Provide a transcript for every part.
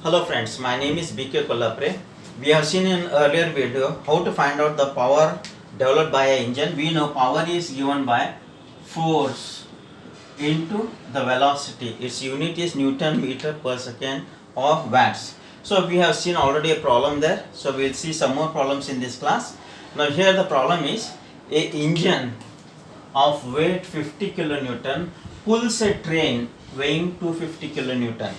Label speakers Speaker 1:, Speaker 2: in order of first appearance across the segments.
Speaker 1: Hello friends, my name is BK Kollapre. We have seen in earlier video how to find out the power developed by an engine. We know power is given by force into the velocity. Its unit is Newton meter per second or watts. So we have seen already a problem there. So we will see some more problems in this class. Now here the problem is a engine of weight 50 kilonewton pulls a train weighing 250 kilonewton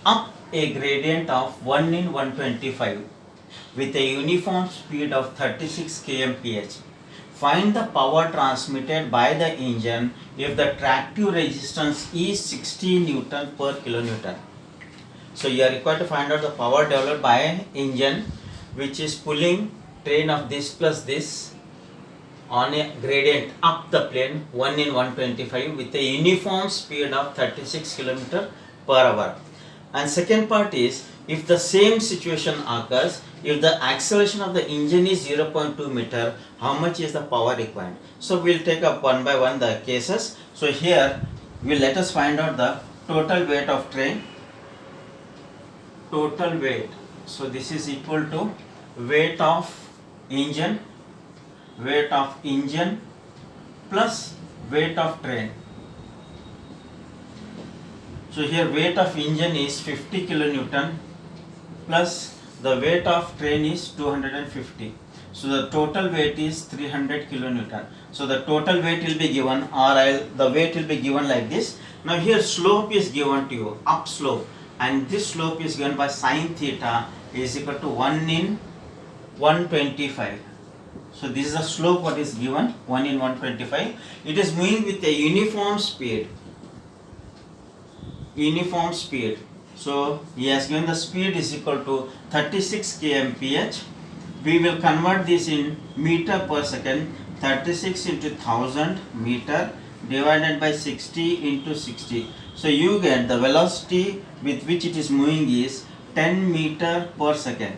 Speaker 1: up a gradient of 1 in 125 with a uniform speed of 36 kmph. Find the power transmitted by the engine if the tractive resistance is 60 Newton per kilonewton. So you are required to find out the power developed by an engine which is pulling train of this plus this on a gradient up the plane 1 in 125 with a uniform speed of 36 km per hour. And second part is, if the same situation occurs, if the acceleration of the engine is 0.2 meter, how much is the power required? So we'll take up one by one the cases. So here, let us find out the total weight of train. Total weight. So this is equal to weight of engine plus weight of train. So here weight of engine is 50 kilonewton plus the weight of train is 250. So the total weight is 300 kilonewton. So the total weight will be given, or the weight will be given like this. Now here slope is given to you, up slope, and this slope is given by sine theta is equal to 1 in 125. So this is the slope what is given, 1 in 125. It is moving with a uniform speed. So he has given the speed is equal to 36 kmph. We will convert this in meter per second. 36 into 1000 meter divided by 60 into 60. So you get the velocity with which it is moving is 10 meter per second.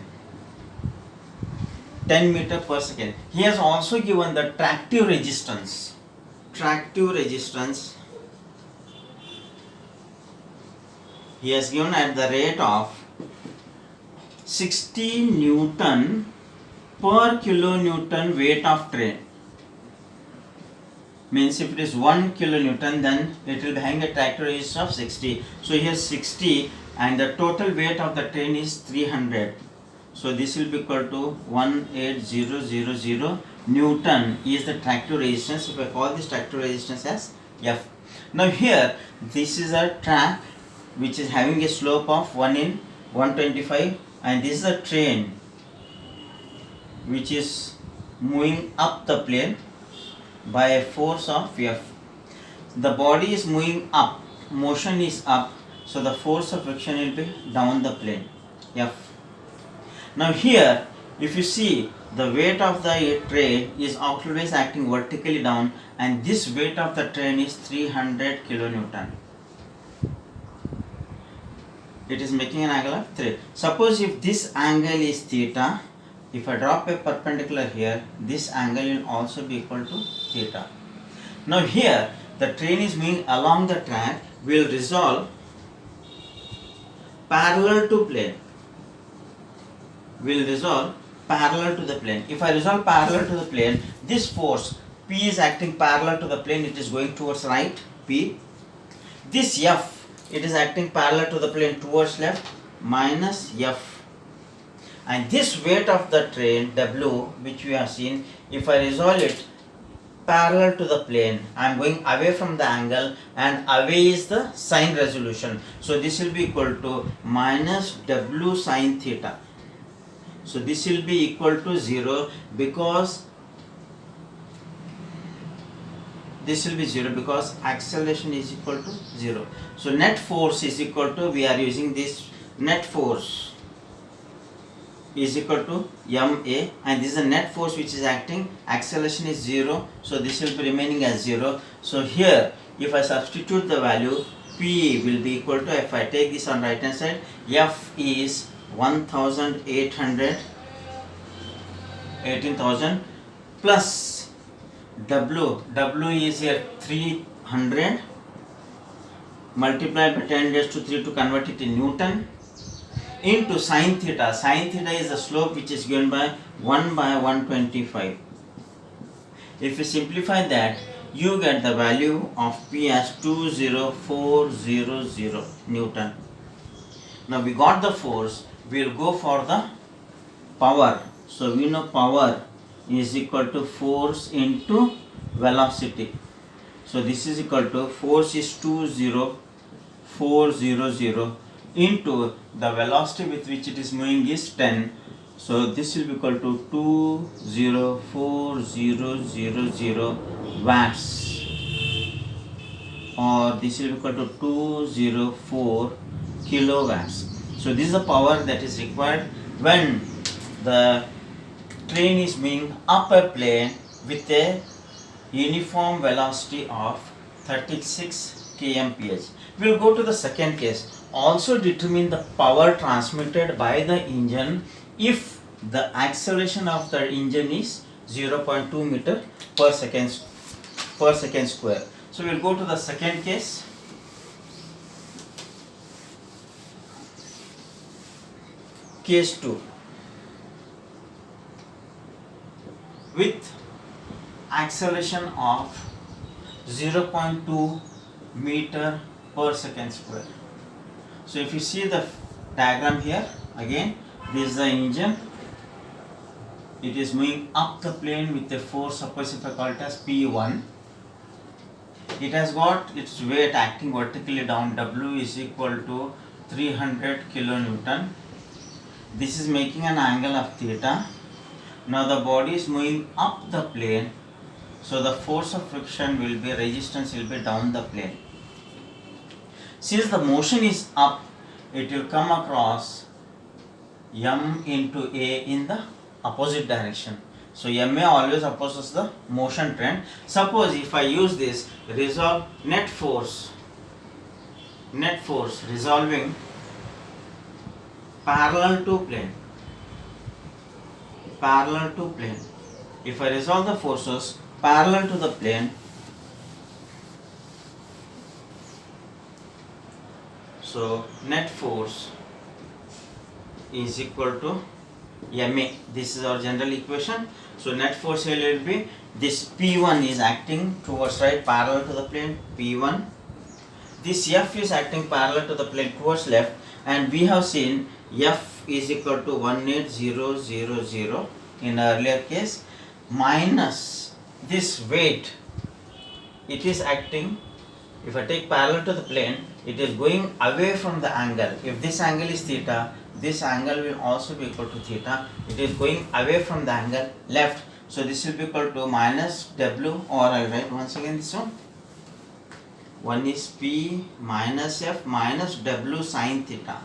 Speaker 1: 10 meter per second. He has also given the tractive resistance. He has given at the rate of 60 Newton per kilonewton weight of train. Means if it is 1 kilonewton, then it will be having a tractive resistance of 60. So here 60 and the total weight of the train is 300. So this will be equal to 18000 Newton is the tractive resistance. If I call this tractive resistance as F. Now here this is a track which is having a slope of 1 in 125, and this is a train which is moving up the plane by a force of F. The body is moving up, motion is up, so the force of friction will be down the plane, F. Now here, if you see, the weight of the train is always acting vertically down, and this weight of the train is 300 kilonewton. It is making an angle of 3. Suppose if this angle is theta, if I drop a perpendicular here, this angle will also be equal to theta. Now here, the train is moving along the track, will resolve parallel to plane. If I resolve parallel to the plane, this force P is acting parallel to the plane, it is going towards right, P. This F, it is acting parallel to the plane towards left, minus F. And this weight of the train, W, which we have seen, if I resolve it parallel to the plane, I am going away from the angle, and away is the sine resolution. So this will be equal to minus W sine theta. So this will be equal to 0 because acceleration is equal to 0. So net force is equal to, we are using this net force is equal to ma, and this is a net force which is acting, acceleration is 0, so this will be remaining as 0. So here if I substitute the value, P will be equal to, if I take this on right hand side, F is 18,000 plus W is here 300 multiplied by 10 raised to 3 to convert it in Newton, into sine theta. Sine theta is the slope which is given by 1 by 125. If you simplify that, you get the value of P as 20400 Newton. Now we got the force, we will go for the power. So we know power is equal to force into velocity. So this is equal to force is 20400 into the velocity with which it is moving is 10. So this will be equal to 204,000 watts, or this will be equal to 204 kilowatts. So this is the power that is required when the train is moving up a plane with a uniform velocity of 36 kmph. We will go to the second case. Also determine the power transmitted by the engine if the acceleration of the engine is 0.2 meter per second square. So we will go to the second case. Case 2. With acceleration of 0.2 meter per second square. So if you see the diagram here, again this is the engine. It is moving up the plane with a force, suppose if I call it as P1. It has got its weight acting vertically down. W is equal to 300 kilonewton. This is making an angle of theta. Now the body is moving up the plane, so the force of friction will be, resistance will be down the plane. Since the motion is up, it will come across M into A in the opposite direction. So MA always opposes the motion trend. Suppose if I use this, resolve net force resolving parallel to plane. If I resolve the forces parallel to the plane, so net force is equal to MA. This is our general equation. So net force here will be this P1 is acting towards right parallel to the plane, P1. This F is acting parallel to the plane towards left, and we have seen F is equal to 18000 in earlier case minus this weight. It is acting, if I take parallel to the plane, it is going away from the angle. If this angle is theta, this angle will also be equal to theta. It is going away from the angle left. So this will be equal to minus W, or I will write once again this one. One is P minus F minus W sine theta.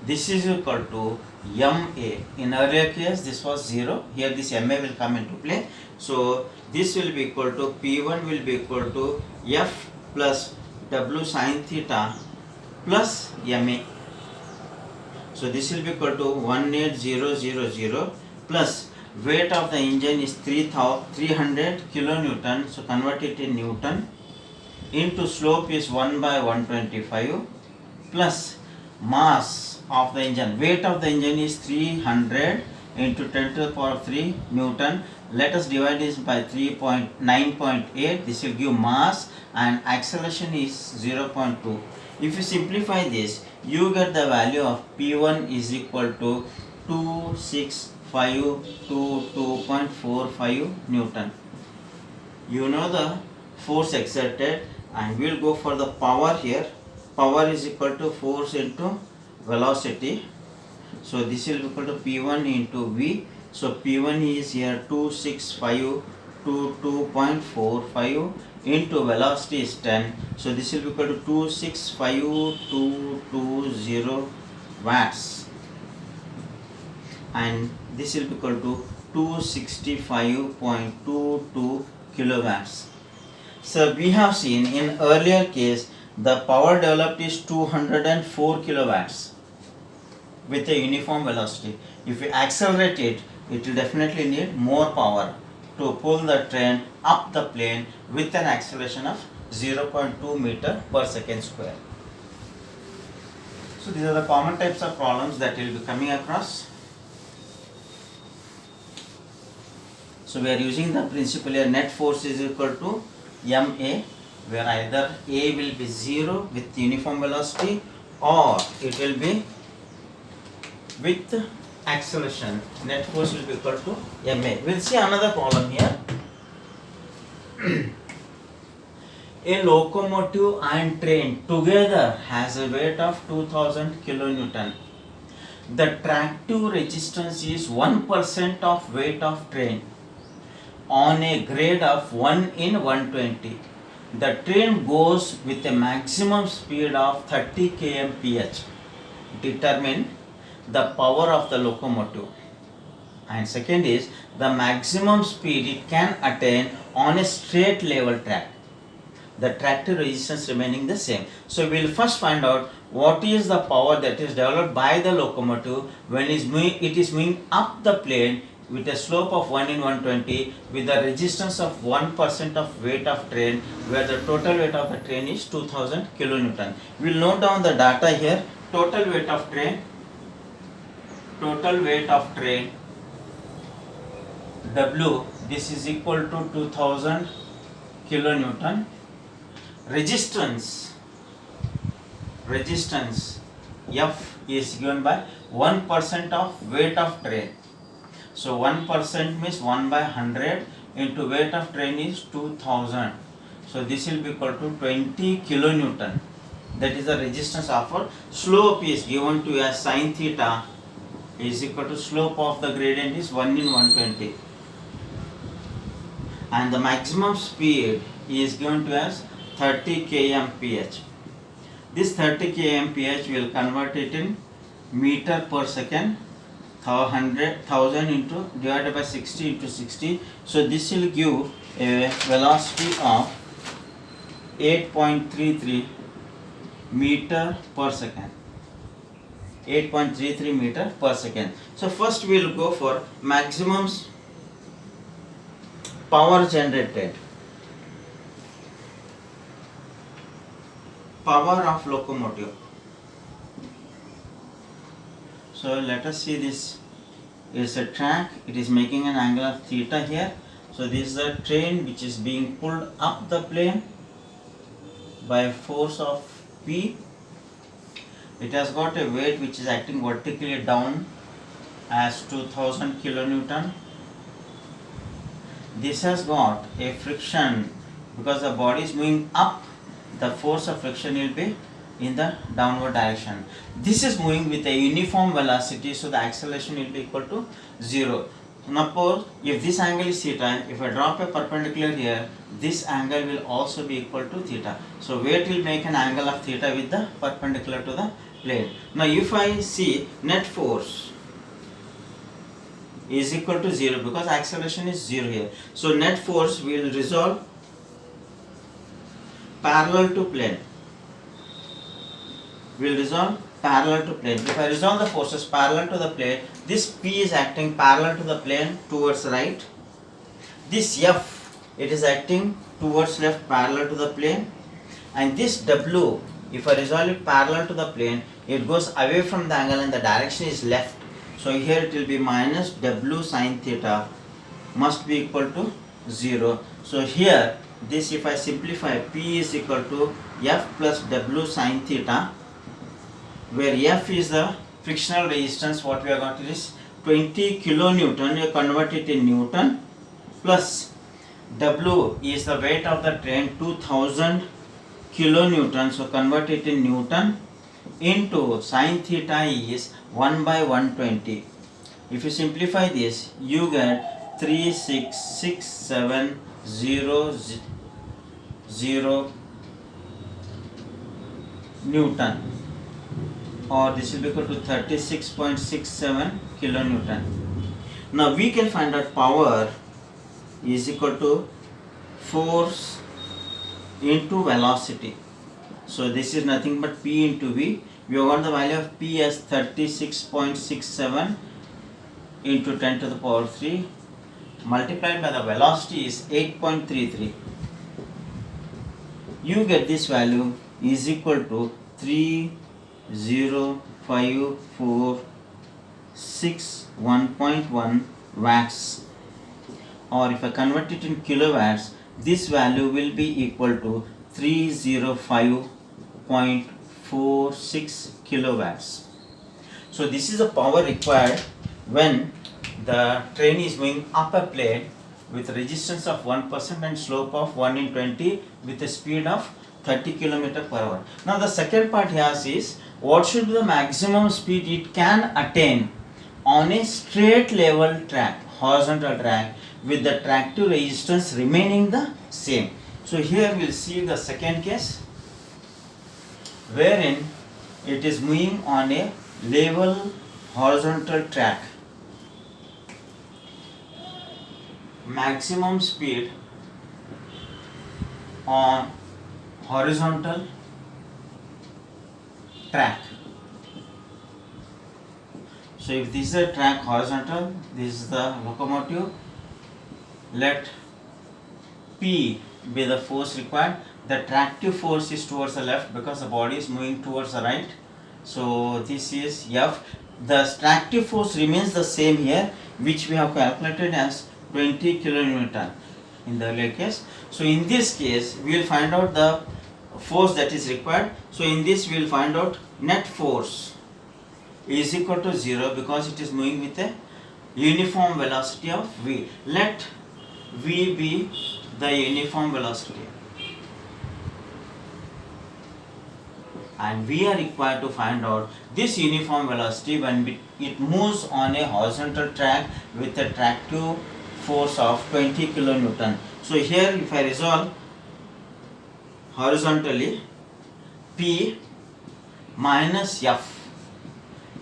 Speaker 1: This is equal to MA. In earlier case this was 0. Here this MA will come into play. So this will be equal to P1 will be equal to F plus W sine theta plus MA. So this will be equal to 18000 plus weight of the engine is 300 kilonewton. So convert it in Newton, into slope is 1 by 125 plus mass of the engine. Weight of the engine is 300 into 10 to the power of 3 Newton. Let us divide this by 9.8. This will give mass, and acceleration is 0.2. If you simplify this, you get the value of P1 is equal to 26522.45 Newton. You know the force exerted, and we will go for the power here. Power is equal to force into velocity. So this will be equal to P1 into V. So P1 is here 26522.45 into velocity is 10. So this will be equal to 265,220 watts, and this will be equal to 265.22 kilowatts. So we have seen in earlier case the power developed is 204 kilowatts with a uniform velocity. If we accelerate it, it will definitely need more power to pull the train up the plane with an acceleration of 0.2 meter per second square. So these are the common types of problems that you will be coming across. So we are using the principle here, net force is equal to ma, where either A will be 0 with uniform velocity or it will be with acceleration. Net force will be equal to ma. We will see another problem here. A locomotive and train together has a weight of 2000 kilonewton. The tractive resistance is 1% of weight of train on a grade of 1 in 120. The train goes with a maximum speed of 30 km/h. Determine the power of the locomotive. And second is the maximum speed it can attain on a straight level track. The tractive resistance remaining the same. So we will first find out what is the power that is developed by the locomotive when it is moving up the plane with a slope of 1 in 120 with the resistance of 1% of weight of train, where the total weight of the train is 2000 kilonewton. We will note down the data here. Total weight of train W, this is equal to 2000 kilonewton. Resistance F is given by 1% of weight of train. So 1% means 1 by 100 into weight of train is 2000. So this will be equal to 20 kilonewton. That is the resistance offered. Slope is given to as sin theta is equal to slope of the gradient is 1 in 120. And the maximum speed is given to as 30 km/h. This 30 km/h will convert it in meter per second. 1000 into divided by 60 into 60. So this will give a velocity of 8.33 meter per second. 8.33 meter per second. So first we will go for maximum power generated. Power of locomotive. So let us see, this is a track, it is making an angle of theta here. So this is the train which is being pulled up the plane by force of P. It has got a weight which is acting vertically down as 2000 kilonewton. This has got a friction because the body is moving up, the force of friction will be in the downward direction. This is moving with a uniform velocity, so the acceleration will be equal to 0. Suppose if this angle is theta, if I drop a perpendicular here, this angle will also be equal to theta. So weight will make an angle of theta with the perpendicular to the plane. Now if I see net force is equal to 0 because acceleration is 0 here. So net force will resolve parallel to plane. If I resolve the forces parallel to the plane, this P is acting parallel to the plane towards right. This F, it is acting towards left parallel to the plane. And this W, if I resolve it parallel to the plane, it goes away from the angle and the direction is left. So here it will be minus W sin theta must be equal to 0. So here this, if I simplify, P is equal to F plus W sin theta, where F is the frictional resistance, what we have got is 20 kilonewton, you convert it in Newton, plus W is the weight of the train 2000 kilonewton, so convert it in Newton, into sin theta is 1 by 120. If you simplify this, you get 366,700 Newton, or this will be equal to 36.67 kilonewton. Now we can find out power is equal to force into velocity. So this is nothing but P into V. We have got the value of P as 36.67 into 10 to the power 3 multiplied by the velocity is 8.33. You get this value is equal to 3 1.1 watts, or if I convert it in kilowatts, this value will be equal to 305.46 kilowatts. So this is the power required when the train is moving up a plane with resistance of 1% and slope of 1 in 20 with a speed of 30 km per hour. Now the second part here is what should be the maximum speed it can attain on a straight level track, horizontal track, with the tractive resistance remaining the same. So here we will see the second case wherein it is moving on a level horizontal track. Maximum speed on horizontal track. So if this is a track horizontal, this is the locomotive, let P be the force required. The tractive force is towards the left because the body is moving towards the right. So this is F. The tractive force remains the same here, which we have calculated as 20 kilonewton in the earlier case. So in this case, we will find out the force that is required. So in this we will find out net force is equal to 0 because it is moving with a uniform velocity of V. Let V be the uniform velocity, and we are required to find out this uniform velocity when it moves on a horizontal track with a tractive force of 20 kilonewton. So here if I resolve horizontally, P minus F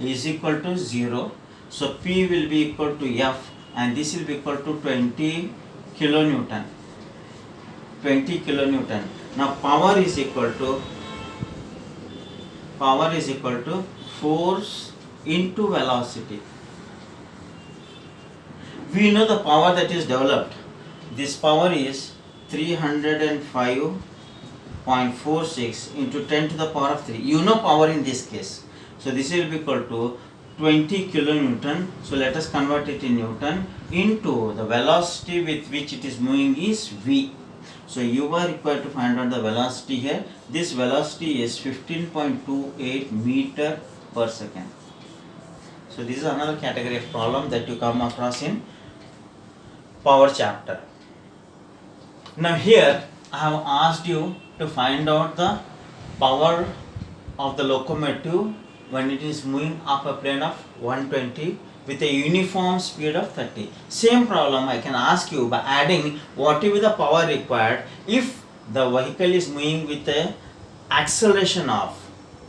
Speaker 1: is equal to 0. So P will be equal to F and this will be equal to 20 kilonewton. 20 kilonewton. Now power is equal to force into velocity. We know the power that is developed. This power is 305.46 into 10 to the power of 3. You know power in this case. So this will be equal to 20 kilonewton. So let us convert it in Newton into the velocity with which it is moving is V. So you are required to find out the velocity here. This velocity is 15.28 meter per second. So this is another category of problem that you come across in power chapter. Now here I have asked you to find out the power of the locomotive when it is moving up a plane of 120 with a uniform speed of 30. Same problem I can ask you by adding what will be the power required if the vehicle is moving with a acceleration of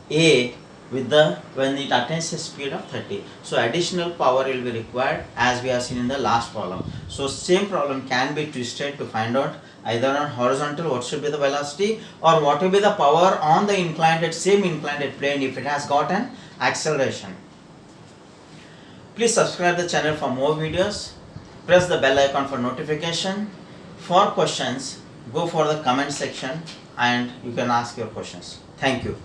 Speaker 1: A when it attains a speed of 30. So additional power will be required as we have seen in the last problem. So same problem can be twisted to find out either on horizontal what should be the velocity or what will be the power on the same inclined plane if it has got an acceleration. Please subscribe the channel for more videos. Press the bell icon for notification. For questions, go for the comment section and you can ask your questions. Thank you.